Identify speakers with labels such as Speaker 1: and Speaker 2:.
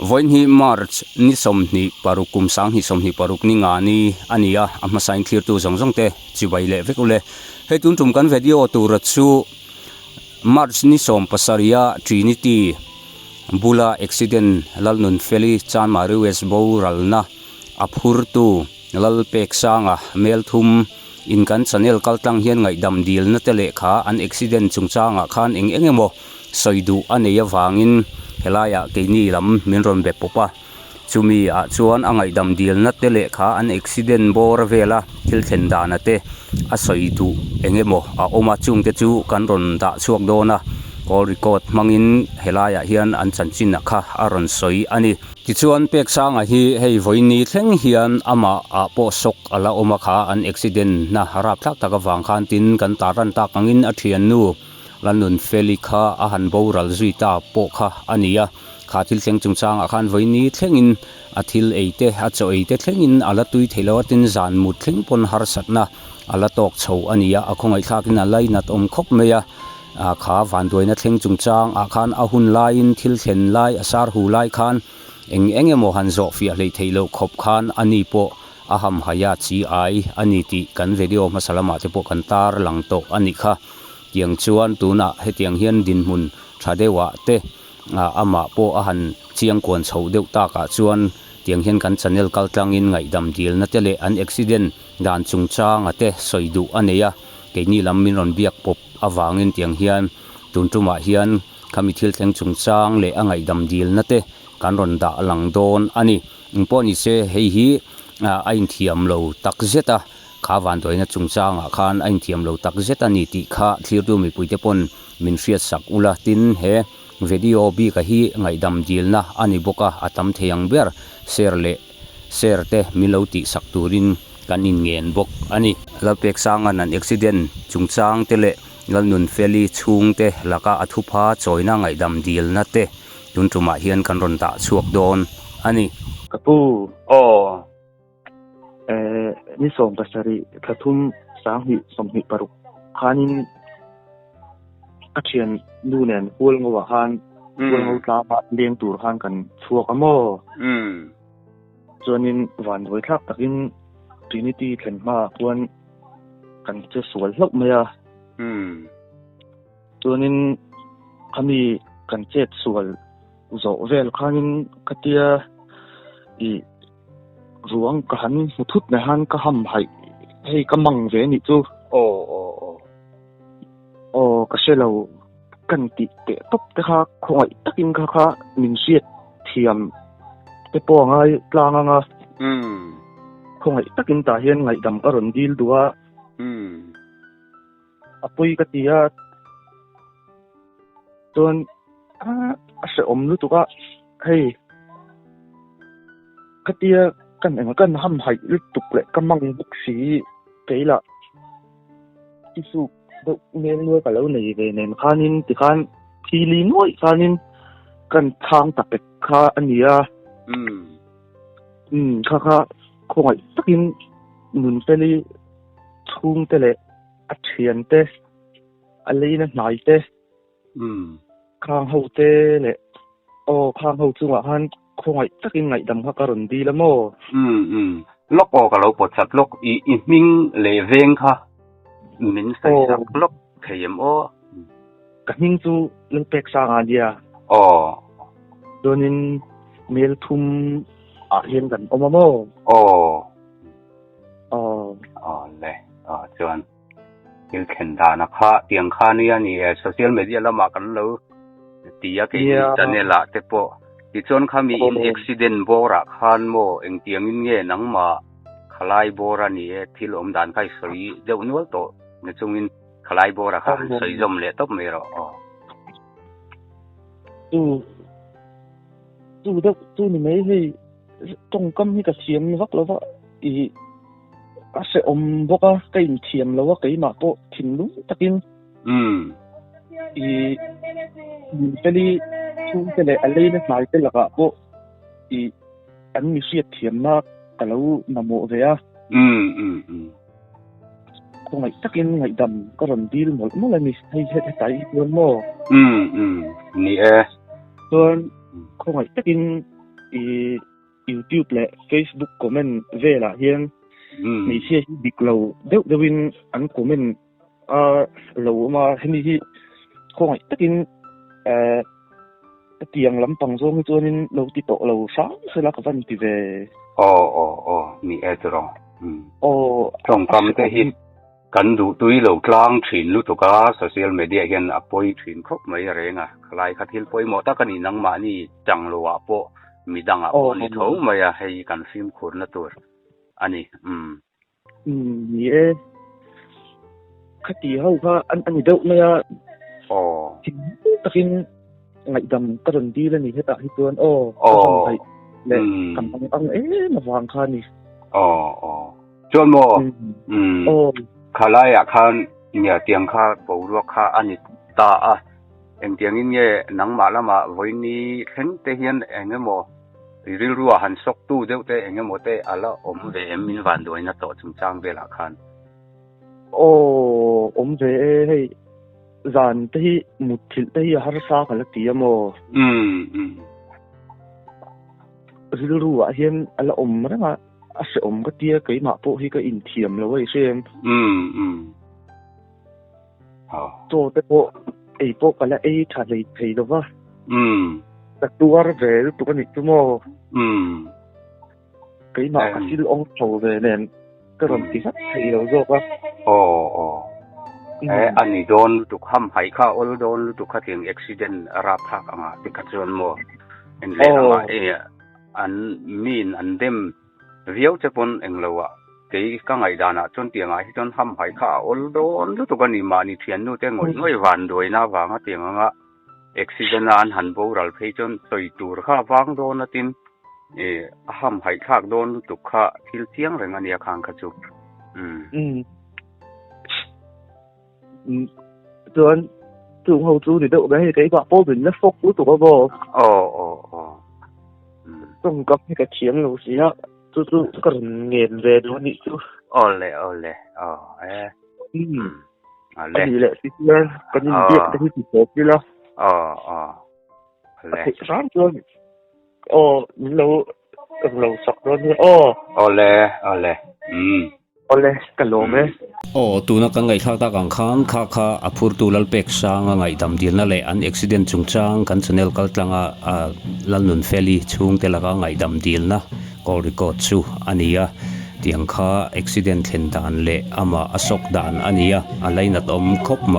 Speaker 1: voin hi march ni somni parukum sang hi somni paruk ni nga ni ania ama sign clear tu zongjong te chibai le vekule he tun tum kan video tu rachu march ni som pasaria trinity bula accident lalnun feli chan maru west bo ralna aphur tu lal pek sanga melthum in kan channel kaltang hian ngai dam dil na tele kha an accident chungchanga khan engemo soidu aneya wangin helaya keini lam minron be popa chumi a chuan angai dam dil na tele kha an accident bor vela thil thlen dana te a soidu engemo a oma chung te chu kan ron da chuak dona call record mangin helaya hian an chanchin kha aron soi ani ti chuan pek sanga hi hei voini thleng hian ama a po sok ala oma kha an accident na harap thak taka wang khan tin kan taran ta kangin a thian nu lanun felika a han boral zuita po kha ania khathil thleng chungchang a khan voini thlengin athil eite a cho eite thlengin ala tui theilawatin zan mut thleng pon har satna ala tok chho ania a khongai thlakin a lainat om khop meya a kha van doina thleng chungchang a khan a hun lain thil thlen lai asar hu lai khan engemo han zo fia lei theilo khop khan ani po aham haya chi ai ani ti kan video masalama te po kan tar lang to ani kha tiang chuan tuna hetiang hian din mun thadewa te ama po ahan chiang kon chho deu ta ka chuan tiang hian kan channel kaltlangin ngai dam dil na tele an accident dan chungchang ate soidu aneya keini lam min ron biak pop awangin tiang hian tuntuma hian kamithil thleng chungchang le angai dam dil na te kan ron da lang don ani imponi se hei hi ain thiam lo tak zeta kha van doina chungchang a khan ain thiam lo tak zeta ni ti kha thlir tu mi puite pon min fiat sak ula tin he video bi ka hi ngai dam dil na ani boka atam theyang ber share te miloti sak turin kanin ngen bok ani lapek sanga nan accident chungchang tele lalnun feli chung te laka athupa choina ngai dam dil na te tuntuma hian kan ron ta chuak don ani
Speaker 2: kapu ni som pasari khathum sanghi somhi paruk khanin athian nunen hol ngowa khan hol ngau tla pa leng tur khan kan chuak amo chonin van hoi thak takin trinity thlenma kuan kan che sual hlok maya chonin khami kan chet sual zo vel khanin katia I ruang ka han muthut na han ka ham hai hei ka mang ve ni chu ka selo kan ti te top te kha khoi takin kha min siat thiam te po ngai tlang nga khoi takin ta hian ngai dam ka ron dil duwa apui ka tia ton ase om lu tu ka hei katia kan engan ham hai lutuk le kamang buksi keila isu do mel lo ka lo nei ve nen khanin ti khan phili noi khanin kan thang tak kha ania kha khoi takin nun peli thung tele athian te aleina nai te khang ho te le khang ho chu han khoi takin ngai dam kha karon di lamo
Speaker 1: lok ka lo pot chat lok I ming le veng kha min sai sak lok theyem
Speaker 2: ka hing chu leng pek sa nga dia donin mel thum a hian kan omamo
Speaker 1: le chuan il khen da na kha tiang kha ni ani social media lama kan lo tia ke channel la te po ti chon khami in accident bora khan mo eng tiang in nge nangma khalai bora ni thil om dan kai soi deu nual to ne chungin khalai bora kha soi jom le top me ro
Speaker 2: tu ni mai hei tong kam hi ka thiam vak lo wa I ase om boka kai thiam lo wa kai ma to thin lu takin peli chung tele alena mai te laka po an mi siat thiam na kalau namo ve a ko ngai takin ngai dam ka ron dil mo la ni hei tai mo
Speaker 1: ni
Speaker 2: ton ko ngai takin YouTube และ Facebook comment เวลาเฮียนมีเชื่อที่บิ๊กเราเดี๋ยววินอัน comment เรามาเห็นที่คงตะกินเตียงลำปังซงตัวนี้เราติดต่อเราซ้ำสลักวันที่เว
Speaker 1: มีตรองตรงกำแต่ฮิตกันดูตุยเรากลางถิ่นลุตุกาโซเชียลมีเดียเห็นอปอยถิ่นครบไม่เรงคลายคัดฮิลปอยหมดตะกันนี่นังมานี่จังโลอปอมีดังอปอนี่ท้องไม่ให้กันฟิล์มคนละตัวอันนี้
Speaker 2: นี่คดีเฮาก็อันนี้เด้อไม่ตะกินไงดำกระดนดีแล้วนี่เฮ็ดอะที่ตัวและกำลังมาวางค่านี่
Speaker 1: จวนโมคาลายอะคันเนี่ยเตียงค่าปูรัวค่าอันนี้ตาเอ็งเตียงนี่เนี่ยหนังมาแล้วมาวันนี้เห็นแต่เห็นเอ็งโมริรัวหันซอกตู้เดี๋ยวแต่เอ็งโมแต่อะไรเวมินวันด้วยนะต่อจุงจังเวลาคัน
Speaker 2: เวให้zan te muthil te har sa khala tiamo rilu wa hian ala ranga ase ka tia kai ma po hi ka in thiam lo wei sem to te po po kala tha lei thei lo wa ta tuar ve tu ka ni tu mo kai ma ka sil ong tho ve nen ka ron ti sat thei lo zo ka
Speaker 1: อันนี้โดนตุกห้ำไห้ข้าโดนตุกขัดเองอุบิเหตุราพักติดขัดจนโมเอ็นเล่มาอันมีนอันเดิมเวียวจะปนเองเลวะแต่ก็ไงดานะจนเตียงไอ้จนห้ำไห้ข้าโดนตุกนี่มานี่เทียนนู่นแต่ง่อยวันโดยน่าวางเตียงอุบิเหตุอันหันโบราณเพจนต่อยตัวข้าวางโดนตินห้ำไห้ข้าโดนตุกข้าทิลเตียงเรื่องนี้ข้างขจุ
Speaker 2: ส่วนจุงเฮาจูนี่เด้อให้ไกว่าป้อเป็นแล้วฟกรู้ตัวบ่ต้องกับให้กะเขียนรู้สิฮะจู่ๆก็เงินเวดนี่จู่
Speaker 1: เลย
Speaker 2: นี่แหละสิแม่ก็นี่เรียกที่สิบ6อยู่แล้ว
Speaker 1: เลย
Speaker 2: ร้านตัวเราสักรถนี่
Speaker 1: เลย
Speaker 2: เลยกะโลเม
Speaker 1: ตูนักไงข้าตากังคันข้าอภูร์ตูลัลเป็กซางไงดำดีนั่นแหละอันอุบิเหตุจุงจังกันชแนลกัลตังลันนุนเฟลีชุงแต่ละก็ไงดำดีนะก็รีคอร์ดซูอันนี้เตียงข้าอุบิเหตุเห็นด่านเละอามาอสกด่านอันนี้อะไรนัดคบไหม